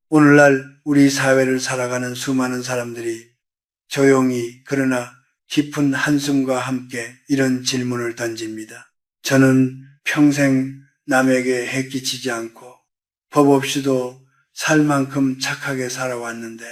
오늘날 우리 사회를 살아가는 수많은 사람들이 조용히 그러나 깊은 한숨과 함께 이런 질문을 던집니다. 저는 평생 남에게 해끼치지 않고 법 없이도 살 만큼 착하게 살아왔는데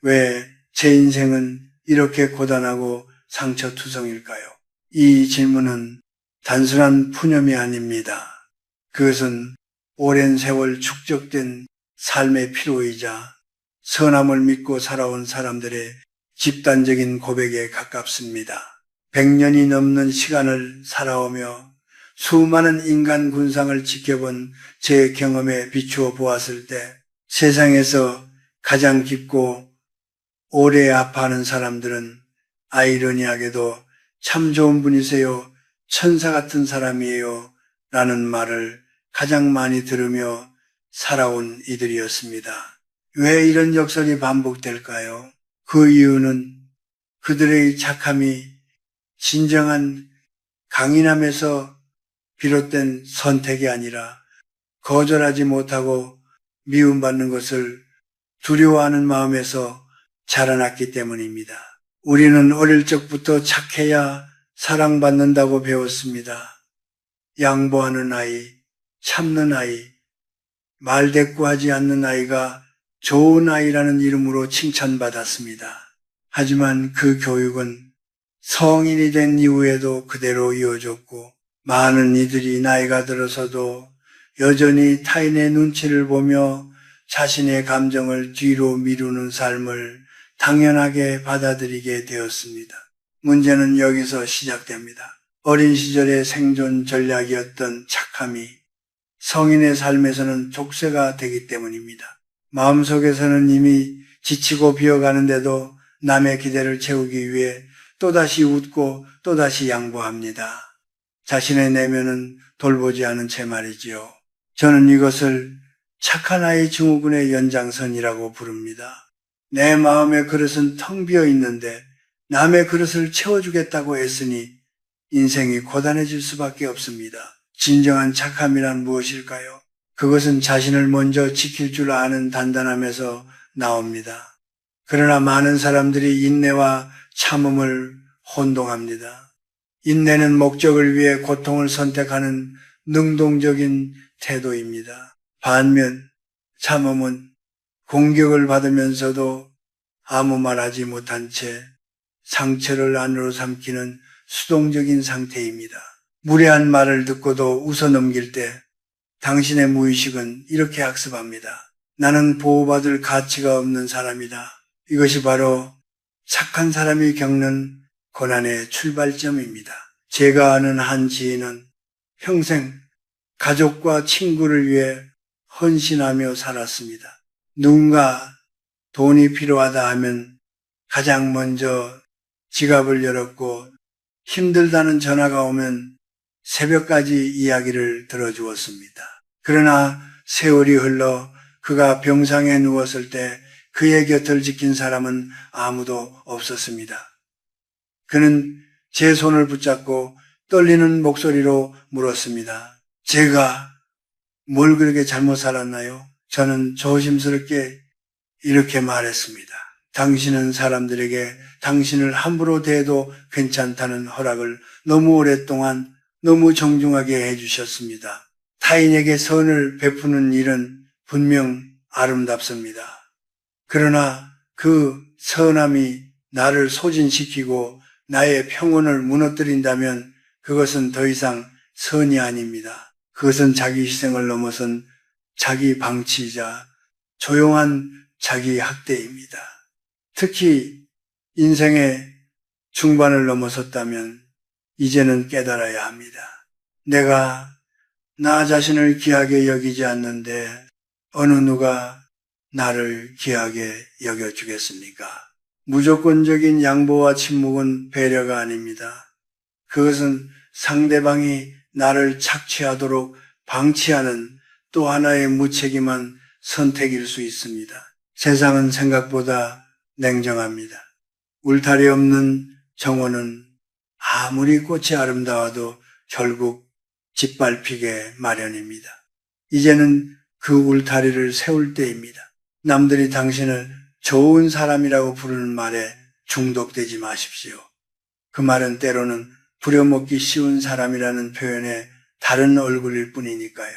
왜 제 인생은 이렇게 고단하고 상처투성일까요? 이 질문은 단순한 푸념이 아닙니다. 그것은 오랜 세월 축적된 삶의 피로이자 선함을 믿고 살아온 사람들의 집단적인 고백에 가깝습니다. 100년이 넘는 시간을 살아오며 수많은 인간 군상을 지켜본 제 경험에 비추어 보았을 때 세상에서 가장 깊고 오래 아파하는 사람들은 아이러니하게도 참 좋은 분이세요, 천사 같은 사람이에요 라는 말을 가장 많이 들으며 살아온 이들이었습니다. 왜 이런 역설이 반복될까요? 그 이유는 그들의 착함이 진정한 강인함에서 비롯된 선택이 아니라 거절하지 못하고 미움받는 것을 두려워하는 마음에서 자라났기 때문입니다. 우리는 어릴 적부터 착해야 사랑받는다고 배웠습니다. 양보하는 아이, 참는 아이, 말대꾸하지 않는 아이가 좋은 아이라는 이름으로 칭찬받았습니다. 하지만 그 교육은 성인이 된 이후에도 그대로 이어졌고 많은 이들이 나이가 들어서도 여전히 타인의 눈치를 보며 자신의 감정을 뒤로 미루는 삶을 당연하게 받아들이게 되었습니다. 문제는 여기서 시작됩니다. 어린 시절의 생존 전략이었던 착함이 성인의 삶에서는 족쇄가 되기 때문입니다. 마음속에서는 이미 지치고 비어가는데도 남의 기대를 채우기 위해 또다시 웃고 또다시 양보합니다. 자신의 내면은 돌보지 않은 채 말이지요. 저는 이것을 착한 아이 증후군의 연장선이라고 부릅니다. 내 마음의 그릇은 텅 비어 있는데 남의 그릇을 채워주겠다고 애쓰니 인생이 고단해질 수밖에 없습니다. 진정한 착함이란 무엇일까요? 그것은 자신을 먼저 지킬 줄 아는 단단함에서 나옵니다. 그러나 많은 사람들이 인내와 참음을 혼동합니다. 인내는 목적을 위해 고통을 선택하는 능동적인 태도입니다. 반면 참음은 공격을 받으면서도 아무 말하지 못한 채 상처를 안으로 삼키는 수동적인 상태입니다. 무례한 말을 듣고도 웃어넘길 때 당신의 무의식은 이렇게 학습합니다. 나는 보호받을 가치가 없는 사람이다. 이것이 바로 착한 사람이 겪는 고난의 출발점입니다. 제가 아는 한 지인은 평생 가족과 친구를 위해 헌신하며 살았습니다. 누군가 돈이 필요하다 하면 가장 먼저 지갑을 열었고 힘들다는 전화가 오면 새벽까지 이야기를 들어주었습니다. 그러나 세월이 흘러 그가 병상에 누웠을 때 그의 곁을 지킨 사람은 아무도 없었습니다. 그는 제 손을 붙잡고 떨리는 목소리로 물었습니다. 제가 뭘 그렇게 잘못 살았나요? 저는 조심스럽게 이렇게 말했습니다. 당신은 사람들에게 당신을 함부로 대해도 괜찮다는 허락을 너무 오랫동안 너무 정중하게 해주셨습니다. 타인에게 선을 베푸는 일은 분명 아름답습니다. 그러나 그 선함이 나를 소진시키고 나의 평온을 무너뜨린다면 그것은 더 이상 선이 아닙니다. 그것은 자기 희생을 넘어선 자기 방치이자 조용한 자기 학대입니다. 특히 인생의 중반을 넘어섰다면 이제는 깨달아야 합니다. 내가 나 자신을 귀하게 여기지 않는데 어느 누가 나를 귀하게 여겨주겠습니까? 무조건적인 양보와 침묵은 배려가 아닙니다. 그것은 상대방이 나를 착취하도록 방치하는 또 하나의 무책임한 선택일 수 있습니다. 세상은 생각보다 냉정합니다. 울타리 없는 정원은 아무리 꽃이 아름다워도 결국 짓밟히게 마련입니다. 이제는 그 울타리를 세울 때입니다. 남들이 당신을 좋은 사람이라고 부르는 말에 중독되지 마십시오. 그 말은 때로는 부려먹기 쉬운 사람이라는 표현의 다른 얼굴일 뿐이니까요.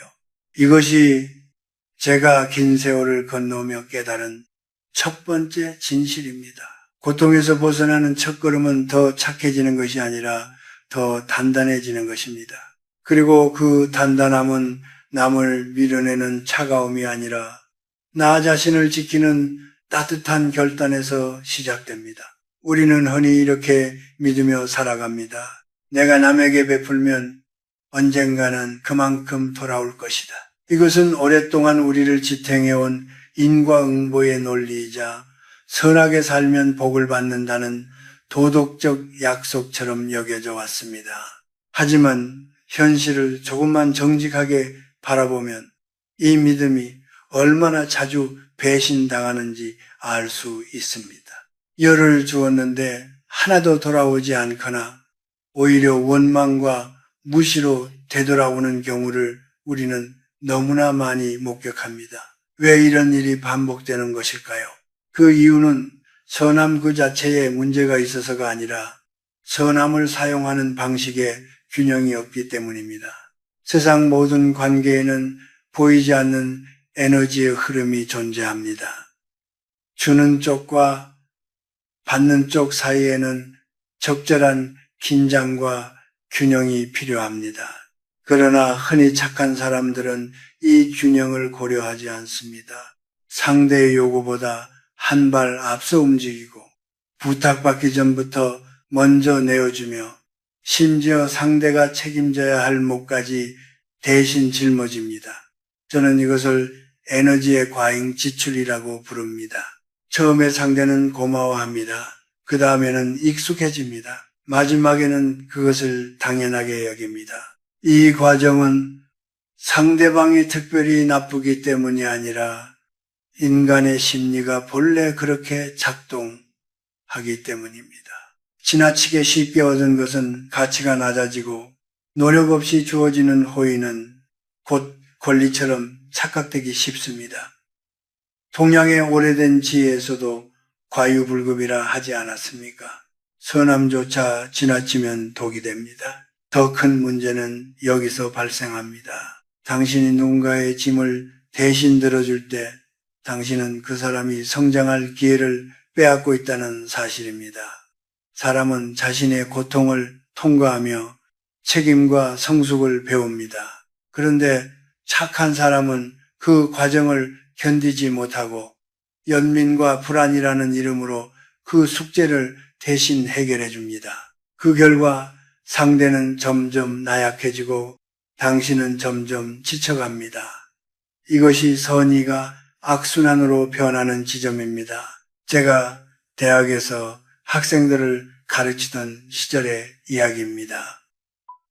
이것이 제가 긴 세월을 건너며 깨달은 첫 번째 진실입니다. 고통에서 벗어나는 첫걸음은 더 착해지는 것이 아니라 더 단단해지는 것입니다. 그리고 그 단단함은 남을 밀어내는 차가움이 아니라 나 자신을 지키는 따뜻한 결단에서 시작됩니다. 우리는 흔히 이렇게 믿으며 살아갑니다. 내가 남에게 베풀면 언젠가는 그만큼 돌아올 것이다. 이것은 오랫동안 우리를 지탱해온 인과응보의 논리이자 선하게 살면 복을 받는다는 도덕적 약속처럼 여겨져 왔습니다. 하지만 현실을 조금만 정직하게 바라보면 이 믿음이 얼마나 자주 배신당하는지 알 수 있습니다. 열을 주었는데 하나도 돌아오지 않거나 오히려 원망과 무시로 되돌아오는 경우를 우리는 너무나 많이 목격합니다. 왜 이런 일이 반복되는 것일까요? 그 이유는 선함 그 자체에 문제가 있어서가 아니라 선함을 사용하는 방식에 균형이 없기 때문입니다. 세상 모든 관계에는 보이지 않는 에너지의 흐름이 존재합니다. 주는 쪽과 받는 쪽 사이에는 적절한 긴장과 균형이 필요합니다. 그러나 흔히 착한 사람들은 이 균형을 고려하지 않습니다. 상대의 요구보다 한 발 앞서 움직이고 부탁받기 전부터 먼저 내어주며 심지어 상대가 책임져야 할 몫까지 대신 짊어집니다. 저는 이것을 에너지의 과잉 지출이라고 부릅니다. 처음에 상대는 고마워합니다. 그 다음에는 익숙해집니다. 마지막에는 그것을 당연하게 여깁니다. 이 과정은 상대방이 특별히 나쁘기 때문이 아니라 인간의 심리가 본래 그렇게 작동하기 때문입니다. 지나치게 쉽게 얻은 것은 가치가 낮아지고 노력 없이 주어지는 호의는 곧 권리처럼 착각되기 쉽습니다. 동양의 오래된 지혜에서도 과유불급이라 하지 않았습니까? 선함조차 지나치면 독이 됩니다. 더 큰 문제는 여기서 발생합니다. 당신이 누군가의 짐을 대신 들어줄 때 당신은 그 사람이 성장할 기회를 빼앗고 있다는 사실입니다. 사람은 자신의 고통을 통과하며 책임과 성숙을 배웁니다. 그런데 착한 사람은 그 과정을 견디지 못하고 연민과 불안이라는 이름으로 그 숙제를 대신 해결해 줍니다. 그 결과 상대는 점점 나약해지고 당신은 점점 지쳐갑니다. 이것이 선의가 악순환으로 변하는 지점입니다. 제가 대학에서 학생들을 가르치던 시절의 이야기입니다.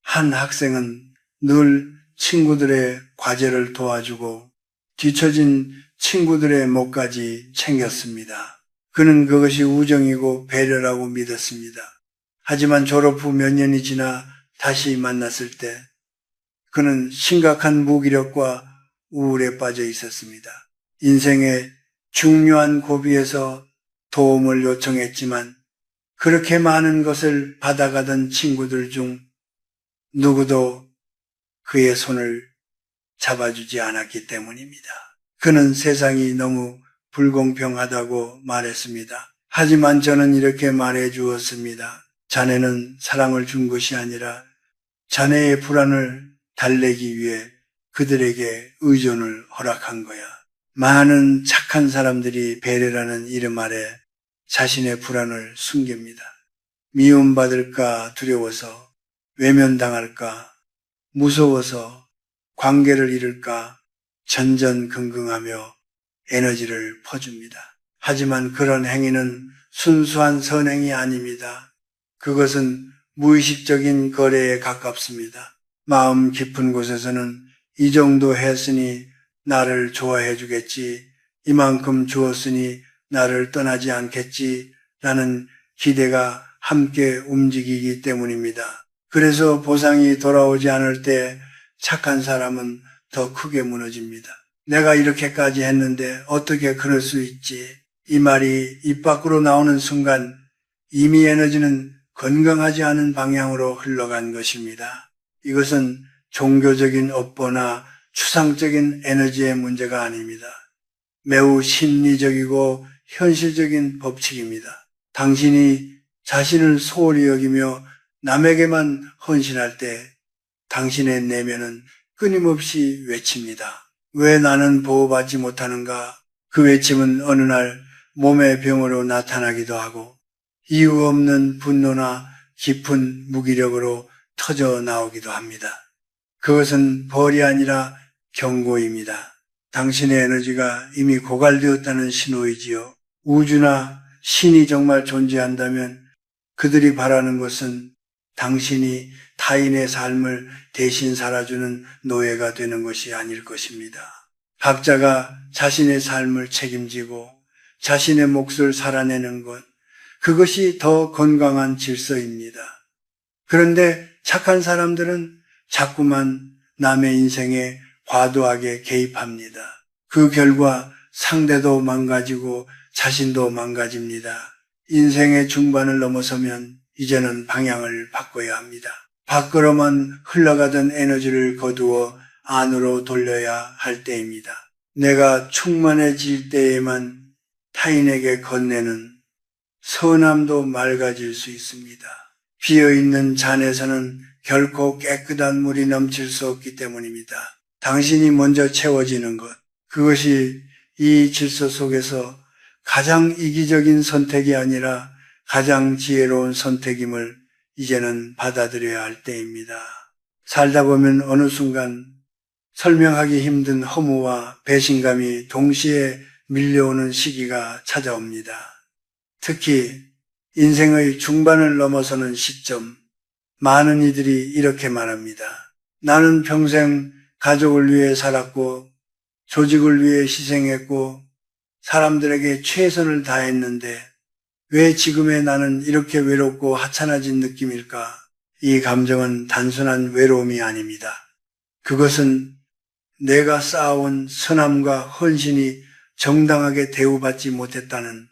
한 학생은 늘 친구들의 과제를 도와주고 뒤처진 친구들의 몫까지 챙겼습니다. 그는 그것이 우정이고 배려라고 믿었습니다. 하지만 졸업 후 몇 년이 지나 다시 만났을 때 그는 심각한 무기력과 우울에 빠져 있었습니다. 인생의 중요한 고비에서 도움을 요청했지만 그렇게 많은 것을 받아가던 친구들 중 누구도 그의 손을 잡아주지 않았기 때문입니다. 그는 세상이 너무 불공평하다고 말했습니다. 하지만 저는 이렇게 말해 주었습니다. 자네는 사랑을 준 것이 아니라 자네의 불안을 달래기 위해 그들에게 의존을 허락한 거야. 많은 착한 사람들이 배려라는 이름 아래 자신의 불안을 숨깁니다. 미움받을까 두려워서, 외면당할까 무서워서, 관계를 잃을까 전전긍긍하며 에너지를 퍼줍니다. 하지만 그런 행위는 순수한 선행이 아닙니다. 그것은 무의식적인 거래에 가깝습니다. 마음 깊은 곳에서는 이 정도 했으니 나를 좋아해 주겠지, 이만큼 주었으니 나를 떠나지 않겠지 라는 기대가 함께 움직이기 때문입니다. 그래서 보상이 돌아오지 않을 때 착한 사람은 더 크게 무너집니다. 내가 이렇게까지 했는데 어떻게 그럴 수 있지? 이 말이 입 밖으로 나오는 순간 이미 에너지는 건강하지 않은 방향으로 흘러간 것입니다. 이것은 종교적인 업보나 추상적인 에너지의 문제가 아닙니다. 매우 심리적이고 현실적인 법칙입니다. 당신이 자신을 소홀히 여기며 남에게만 헌신할 때 당신의 내면은 끊임없이 외칩니다. 왜 나는 보호받지 못하는가? 그 외침은 어느 날 몸의 병으로 나타나기도 하고 이유 없는 분노나 깊은 무기력으로 터져 나오기도 합니다. 그것은 벌이 아니라 경고입니다. 당신의 에너지가 이미 고갈되었다는 신호이지요. 우주나 신이 정말 존재한다면 그들이 바라는 것은 당신이 타인의 삶을 대신 살아주는 노예가 되는 것이 아닐 것입니다. 각자가 자신의 삶을 책임지고 자신의 몫을 살아내는 것, 그것이 더 건강한 질서입니다. 그런데 착한 사람들은 자꾸만 남의 인생에 과도하게 개입합니다. 그 결과 상대도 망가지고 자신도 망가집니다. 인생의 중반을 넘어서면 이제는 방향을 바꿔야 합니다. 밖으로만 흘러가던 에너지를 거두어 안으로 돌려야 할 때입니다. 내가 충만해질 때에만 타인에게 건네는 선함도 맑아질 수 있습니다. 비어있는 잔에서는 결코 깨끗한 물이 넘칠 수 없기 때문입니다. 당신이 먼저 채워지는 것, 그것이 이 질서 속에서 가장 이기적인 선택이 아니라 가장 지혜로운 선택임을 이제는 받아들여야 할 때입니다. 살다 보면 어느 순간 설명하기 힘든 허무와 배신감이 동시에 밀려오는 시기가 찾아옵니다. 특히 인생의 중반을 넘어서는 시점, 많은 이들이 이렇게 말합니다. 나는 평생 가족을 위해 살았고 조직을 위해 희생했고 사람들에게 최선을 다했는데 왜 지금의 나는 이렇게 외롭고 하찮아진 느낌일까? 이 감정은 단순한 외로움이 아닙니다. 그것은 내가 쌓아온 선함과 헌신이 정당하게 대우받지 못했다는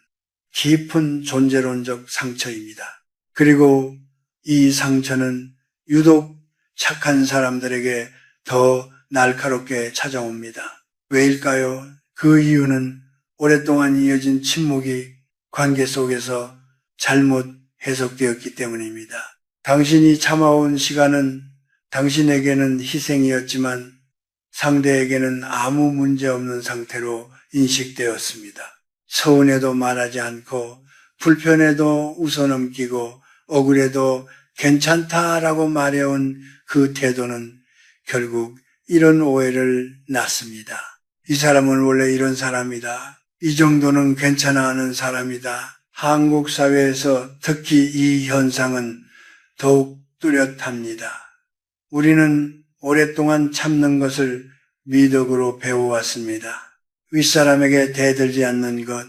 깊은 존재론적 상처입니다. 그리고 이 상처는 유독 착한 사람들에게 더 날카롭게 찾아옵니다. 왜일까요? 그 이유는 오랫동안 이어진 침묵이 관계 속에서 잘못 해석되었기 때문입니다. 당신이 참아온 시간은 당신에게는 희생이었지만 상대에게는 아무 문제 없는 상태로 인식되었습니다. 서운해도 말하지 않고 불편해도 웃어넘기고 억울해도 괜찮다라고 말해온 그 태도는 결국 이런 오해를 낳습니다. 이 사람은 원래 이런 사람이다. 이 정도는 괜찮아 하는 사람이다. 한국 사회에서 특히 이 현상은 더욱 뚜렷합니다. 우리는 오랫동안 참는 것을 미덕으로 배워왔습니다. 윗사람에게 대들지 않는 것,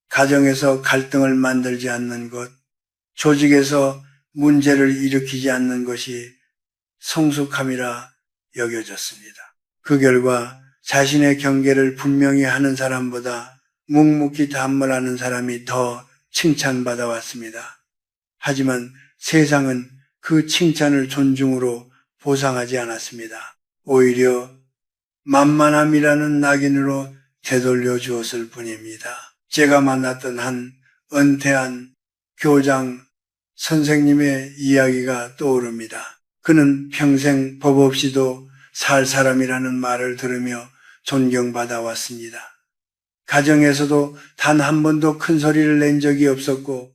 가정에서 갈등을 만들지 않는 것, 조직에서 문제를 일으키지 않는 것이 성숙함이라 여겨졌습니다. 그 결과 자신의 경계를 분명히 하는 사람보다 묵묵히 담물하는 사람이 더 칭찬받아 왔습니다. 하지만 세상은 그 칭찬을 존중으로 보상하지 않았습니다. 오히려 만만함이라는 낙인으로 되돌려 주었을 뿐입니다. 제가 만났던 한 은퇴한 교장 선생님의 이야기가 떠오릅니다. 그는 평생 법 없이도 살 사람이라는 말을 들으며 존경받아 왔습니다. 가정에서도 단 한 번도 큰 소리를 낸 적이 없었고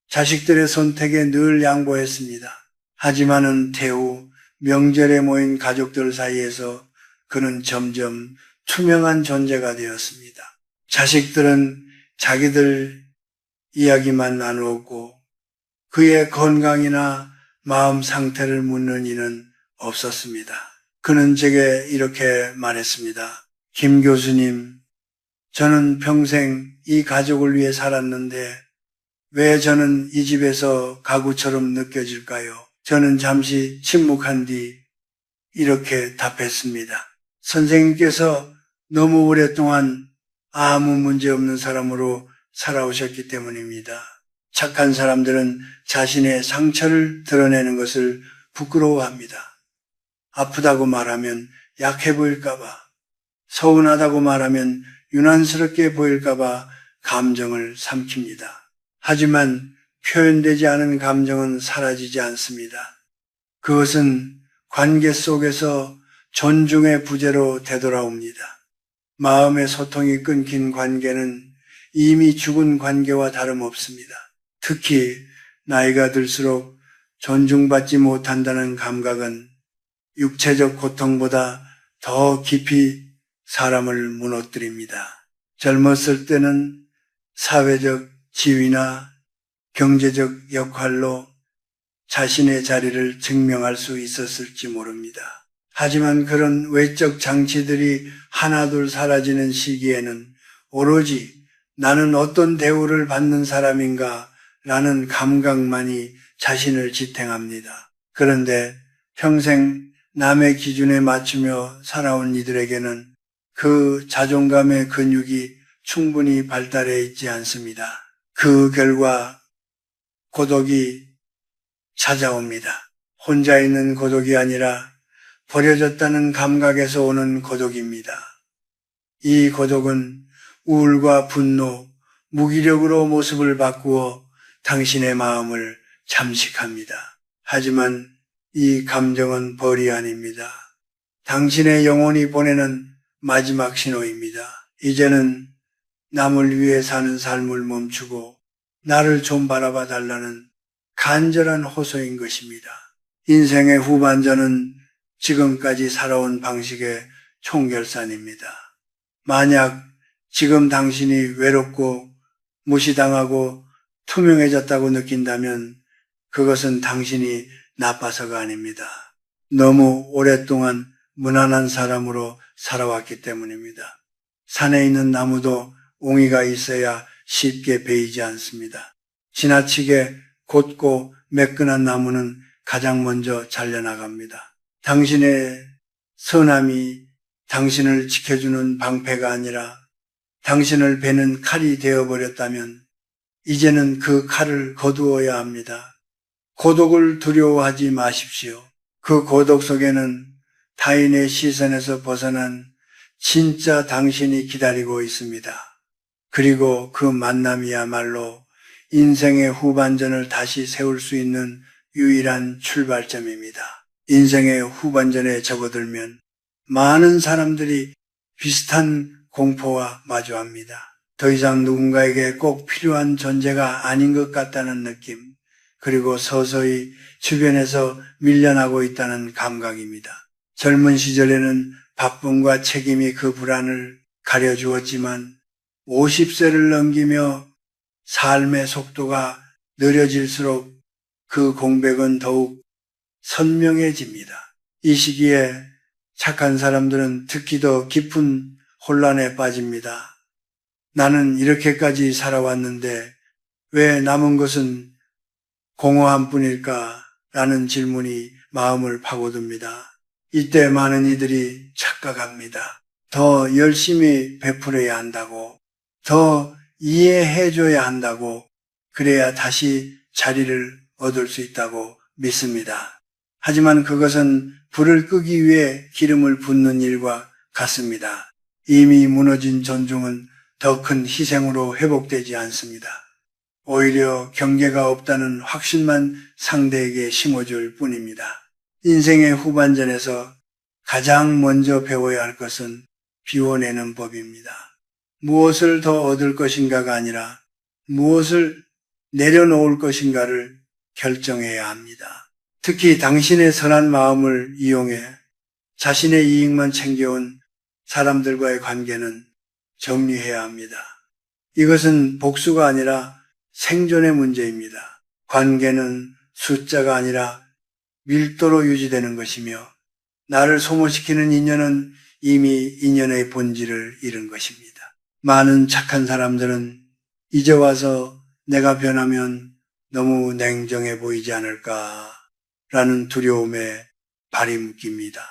자식들의 선택에 늘 양보했습니다. 하지만은 태후 명절에 모인 가족들 사이에서 그는 점점 투명한 존재가 되었습니다. 자식들은 자기들 이야기만 나누었고 그의 건강이나 마음 상태를 묻는 이는 없었습니다. 그는 제게 이렇게 말했습니다. 김 교수님, 저는 평생 이 가족을 위해 살았는데 왜 저는 이 집에서 가구처럼 느껴질까요? 저는 잠시 침묵한 뒤 이렇게 답했습니다. 선생님께서 너무 오랫동안 아무 문제 없는 사람으로 살아오셨기 때문입니다. 착한 사람들은 자신의 상처를 드러내는 것을 부끄러워합니다. 아프다고 말하면 약해 보일까봐, 서운하다고 말하면 유난스럽게 보일까봐 감정을 삼킵니다. 하지만 표현되지 않은 감정은 사라지지 않습니다. 그것은 관계 속에서 존중의 부재로 되돌아옵니다. 마음의 소통이 끊긴 관계는 이미 죽은 관계와 다름없습니다. 특히 나이가 들수록 존중받지 못한다는 감각은 육체적 고통보다 더 깊이 사람을 무너뜨립니다. 젊었을 때는 사회적 지위나 경제적 역할로 자신의 자리를 증명할 수 있었을지 모릅니다. 하지만 그런 외적 장치들이 하나둘 사라지는 시기에는 오로지 나는 어떤 대우를 받는 사람인가 라는 감각만이 자신을 지탱합니다. 그런데 평생 남의 기준에 맞추며 살아온 이들에게는 그 자존감의 근육이 충분히 발달해 있지 않습니다. 그 결과 고독이 찾아옵니다. 혼자 있는 고독이 아니라 버려졌다는 감각에서 오는 고독입니다. 이 고독은 우울과 분노, 무기력으로 모습을 바꾸어 당신의 마음을 잠식합니다. 하지만 이 감정은 벌이 아닙니다. 당신의 영혼이 보내는 마지막 신호입니다. 이제는 남을 위해 사는 삶을 멈추고 나를 좀 바라봐 달라는 간절한 호소인 것입니다. 인생의 후반전은 지금까지 살아온 방식의 총결산입니다. 만약 지금 당신이 외롭고 무시당하고 투명해졌다고 느낀다면 그것은 당신이 나빠서가 아닙니다. 너무 오랫동안 무난한 사람으로 살아왔기 때문입니다. 산에 있는 나무도 옹이가 있어야 쉽게 베이지 않습니다. 지나치게 곧고 매끈한 나무는 가장 먼저 잘려나갑니다. 당신의 선함이 당신을 지켜주는 방패가 아니라 당신을 베는 칼이 되어버렸다면 이제는 그 칼을 거두어야 합니다. 고독을 두려워하지 마십시오. 그 고독 속에는 타인의 시선에서 벗어난 진짜 당신이 기다리고 있습니다. 그리고 그 만남이야말로 인생의 후반전을 다시 세울 수 있는 유일한 출발점입니다. 인생의 후반전에 접어들면 많은 사람들이 비슷한 공포와 마주합니다. 더 이상 누군가에게 꼭 필요한 존재가 아닌 것 같다는 느낌, 그리고 서서히 주변에서 밀려나고 있다는 감각입니다. 젊은 시절에는 바쁨과 책임이 그 불안을 가려주었지만 50세를 넘기며 삶의 속도가 느려질수록 그 공백은 더욱 선명해집니다. 이 시기에 착한 사람들은 특히 더 깊은 혼란에 빠집니다. 나는 이렇게까지 살아왔는데 왜 남은 것은 공허한 뿐일까? 라는 질문이 마음을 파고듭니다. 이때 많은 이들이 착각합니다. 더 열심히 베풀어야 한다고, 더 이해해줘야 한다고, 그래야 다시 자리를 얻을 수 있다고 믿습니다. 하지만 그것은 불을 끄기 위해 기름을 붓는 일과 같습니다. 이미 무너진 존중은 더 큰 희생으로 회복되지 않습니다. 오히려 경계가 없다는 확신만 상대에게 심어줄 뿐입니다. 인생의 후반전에서 가장 먼저 배워야 할 것은 비워내는 법입니다. 무엇을 더 얻을 것인가가 아니라 무엇을 내려놓을 것인가를 결정해야 합니다. 특히 당신의 선한 마음을 이용해 자신의 이익만 챙겨온 사람들과의 관계는 정리해야 합니다. 이것은 복수가 아니라 생존의 문제입니다. 관계는 숫자가 아니라 밀도로 유지되는 것이며 나를 소모시키는 인연은 이미 인연의 본질을 잃은 것입니다. 많은 착한 사람들은 이제 와서 내가 변하면 너무 냉정해 보이지 않을까라는 두려움에 발이 묶입니다.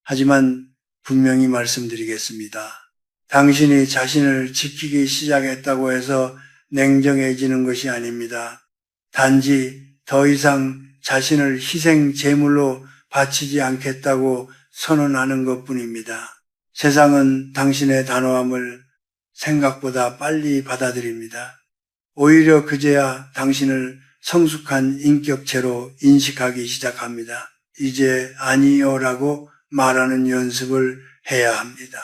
하지만 분명히 말씀드리겠습니다. 당신이 자신을 지키기 시작했다고 해서 냉정해지는 것이 아닙니다. 단지 더 이상 자신을 희생 제물로 바치지 않겠다고 선언하는 것뿐입니다. 세상은 당신의 단호함을 생각보다 빨리 받아들입니다. 오히려 그제야 당신을 성숙한 인격체로 인식하기 시작합니다. 이제 아니요라고 말하는 연습을 해야 합니다.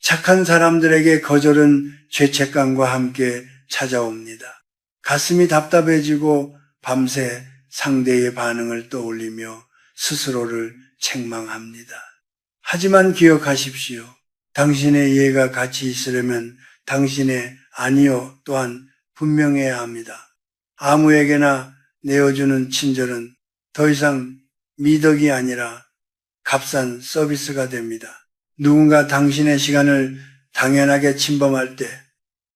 착한 사람들에게 거절은 죄책감과 함께 찾아옵니다. 가슴이 답답해지고 밤새 상대의 반응을 떠올리며 스스로를 책망합니다. 하지만 기억하십시오. 당신의 예가 같이 있으려면 당신의 아니요 또한 분명해야 합니다. 아무에게나 내어주는 친절은 더 이상 미덕이 아니라 값싼 서비스가 됩니다. 누군가 당신의 시간을 당연하게 침범할 때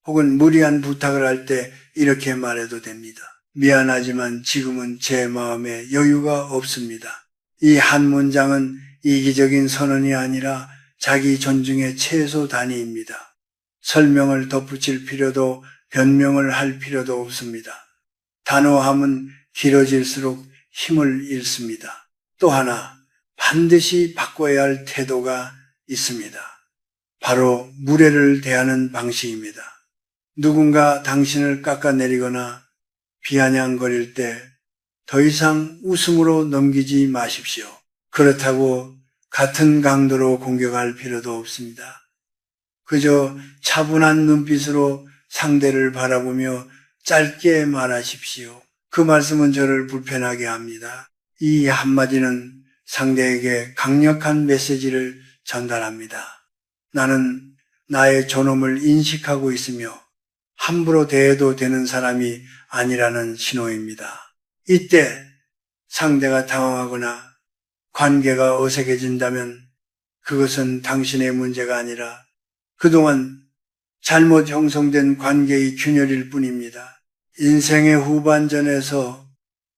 혹은 무리한 부탁을 할 때 이렇게 말해도 됩니다. 미안하지만 지금은 제 마음에 여유가 없습니다. 이 한 문장은 이기적인 선언이 아니라 자기 존중의 최소 단위입니다. 설명을 덧붙일 필요도 변명을 할 필요도 없습니다. 단호함은 길어질수록 힘을 잃습니다. 또 하나 반드시 바꿔야 할 태도가 있습니다. 바로 무례를 대하는 방식입니다. 누군가 당신을 깎아내리거나 비아냥거릴 때 더 이상 웃음으로 넘기지 마십시오. 그렇다고 같은 강도로 공격할 필요도 없습니다. 그저 차분한 눈빛으로 상대를 바라보며 짧게 말하십시오. 그 말씀은 저를 불편하게 합니다. 이 한마디는 상대에게 강력한 메시지를 전달합니다. 나는 나의 존엄을 인식하고 있으며 함부로 대해도 되는 사람이 아니라는 신호입니다. 이때 상대가 당황하거나 관계가 어색해진다면 그것은 당신의 문제가 아니라 그동안 잘못 형성된 관계의 균열일 뿐입니다. 인생의 후반전에서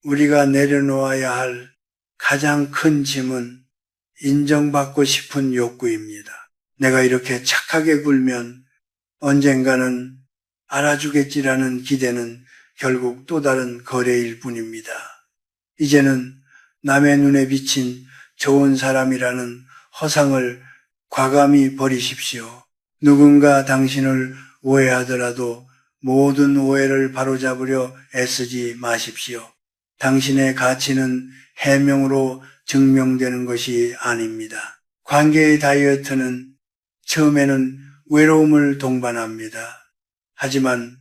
우리가 내려놓아야 할 가장 큰 짐은 인정받고 싶은 욕구입니다. 내가 이렇게 착하게 굴면 언젠가는 알아주겠지라는 기대는 결국 또 다른 거래일 뿐입니다. 이제는 남의 눈에 비친 좋은 사람이라는 허상을 과감히 버리십시오. 누군가 당신을 오해하더라도 모든 오해를 바로잡으려 애쓰지 마십시오. 당신의 가치는 해명으로 증명되는 것이 아닙니다. 관계의 다이어트는 처음에는 외로움을 동반합니다. 하지만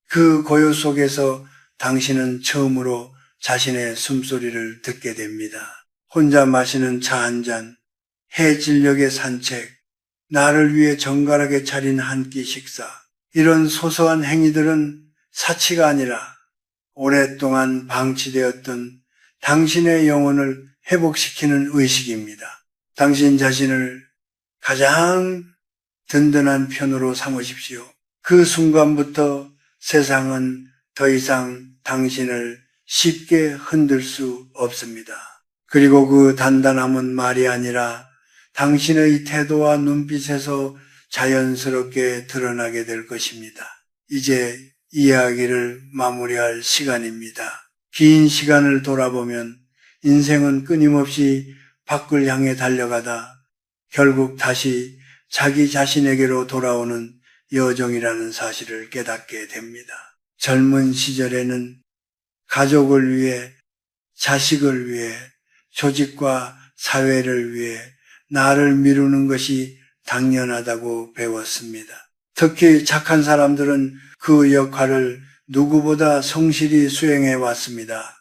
그 고요 속에서 당신은 처음으로 자신의 숨소리를 듣게 됩니다. 혼자 마시는 차 한 잔, 해질녘의 산책, 나를 위해 정갈하게 차린 한 끼 식사. 이런 소소한 행위들은 사치가 아니라 오랫동안 방치되었던 당신의 영혼을 회복시키는 의식입니다. 당신 자신을 가장 든든한 편으로 삼으십시오. 그 순간부터 세상은 더 이상 당신을 쉽게 흔들 수 없습니다. 그리고 그 단단함은 말이 아니라 당신의 태도와 눈빛에서 자연스럽게 드러나게 될 것입니다. 이제 이야기를 마무리할 시간입니다. 긴 시간을 돌아보면 인생은 끊임없이 밖을 향해 달려가다 결국 다시 자기 자신에게로 돌아오는 여정이라는 사실을 깨닫게 됩니다. 젊은 시절에는 가족을 위해, 자식을 위해, 조직과 사회를 위해 나를 미루는 것이 당연하다고 배웠습니다. 특히 착한 사람들은 그 역할을 누구보다 성실히 수행해 왔습니다.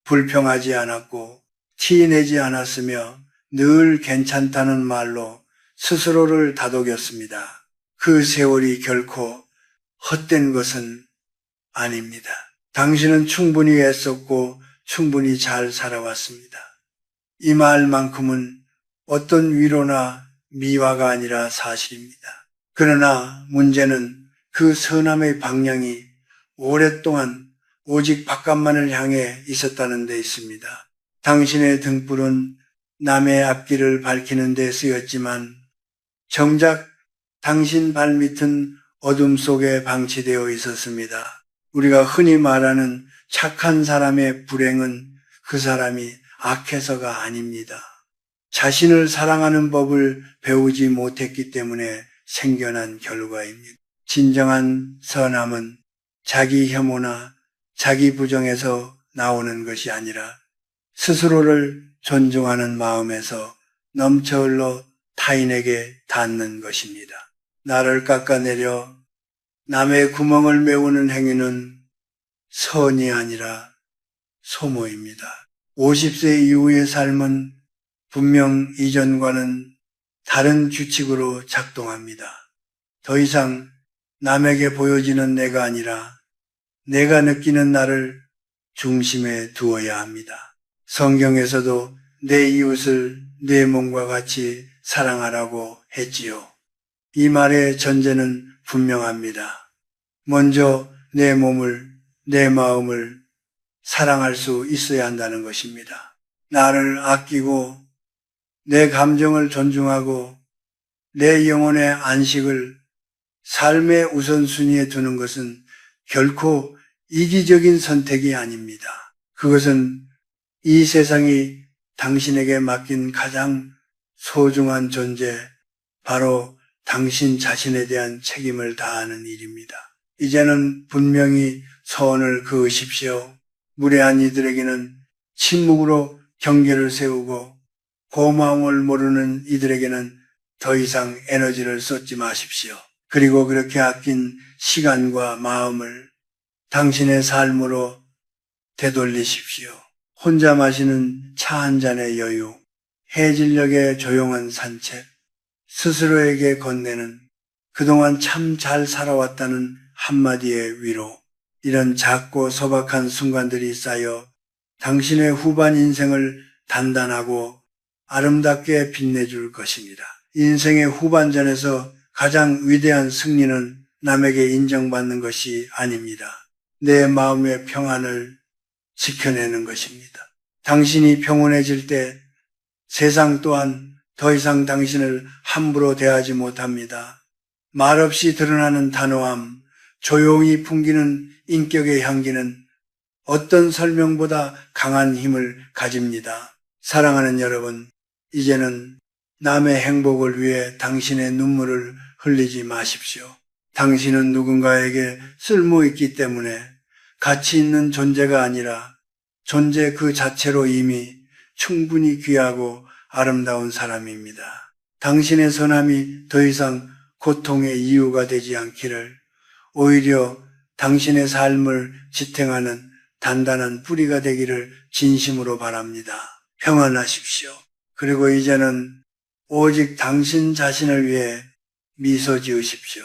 불평하지 않았고 티내지 않았으며 늘 괜찮다는 말로 스스로를 다독였습니다. 그 세월이 결코 헛된 것은 아닙니다. 당신은 충분히 애썼고 충분히 잘 살아왔습니다. 이 말만큼은 어떤 위로나 미화가 아니라 사실입니다. 그러나 문제는 그 선함의 방향이 오랫동안 오직 바깥만을 향해 있었다는 데 있습니다. 당신의 등불은 남의 앞길을 밝히는 데 쓰였지만 정작 당신 발밑은 어둠 속에 방치되어 있었습니다. 우리가 흔히 말하는 착한 사람의 불행은 그 사람이 악해서가 아닙니다. 자신을 사랑하는 법을 배우지 못했기 때문에 생겨난 결과입니다. 진정한 선함은 자기 혐오나 자기 부정에서 나오는 것이 아니라 스스로를 존중하는 마음에서 넘쳐 흘러 타인에게 닿는 것입니다. 나를 깎아내려 남의 구멍을 메우는 행위는 선이 아니라 소모입니다. 50세 이후의 삶은 분명 이전과는 다른 규칙으로 작동합니다. 더 이상 남에게 보여지는 내가 아니라 내가 느끼는 나를 중심에 두어야 합니다. 성경에서도 내 이웃을 내 몸과 같이 사랑하라고 했지요. 이 말의 전제는 분명합니다. 먼저 내 몸을, 내 마음을 사랑할 수 있어야 한다는 것입니다. 나를 아끼고 내 감정을 존중하고 내 영혼의 안식을 삶의 우선순위에 두는 것은 결코 이기적인 선택이 아닙니다. 그것은 이 세상이 당신에게 맡긴 가장 소중한 존재, 바로 당신 자신에 대한 책임을 다하는 일입니다. 이제는 분명히 선을 그으십시오. 무례한 이들에게는 침묵으로 경계를 세우고 고마움을 모르는 이들에게는 더 이상 에너지를 쏟지 마십시오. 그리고 그렇게 아낀 시간과 마음을 당신의 삶으로 되돌리십시오. 혼자 마시는 차 한 잔의 여유, 해질녘의 조용한 산책, 스스로에게 건네는 그동안 참 잘 살아왔다는 한마디의 위로, 이런 작고 소박한 순간들이 쌓여 당신의 후반 인생을 단단하고 아름답게 빛내줄 것입니다. 인생의 후반전에서 가장 위대한 승리는 남에게 인정받는 것이 아닙니다. 내 마음의 평안을 지켜내는 것입니다. 당신이 평온해질 때 세상 또한 더 이상 당신을 함부로 대하지 못합니다. 말없이 드러나는 단호함, 조용히 풍기는 인격의 향기는 어떤 설명보다 강한 힘을 가집니다. 사랑하는 여러분, 이제는 남의 행복을 위해 당신의 눈물을 흘리지 마십시오. 당신은 누군가에게 쓸모있기 때문에 가치 있는 존재가 아니라 존재 그 자체로 이미 충분히 귀하고 아름다운 사람입니다. 당신의 선함이 더 이상 고통의 이유가 되지 않기를, 오히려 당신의 삶을 지탱하는 단단한 뿌리가 되기를 진심으로 바랍니다. 평안하십시오. 그리고 이제는 오직 당신 자신을 위해 미소 지으십시오.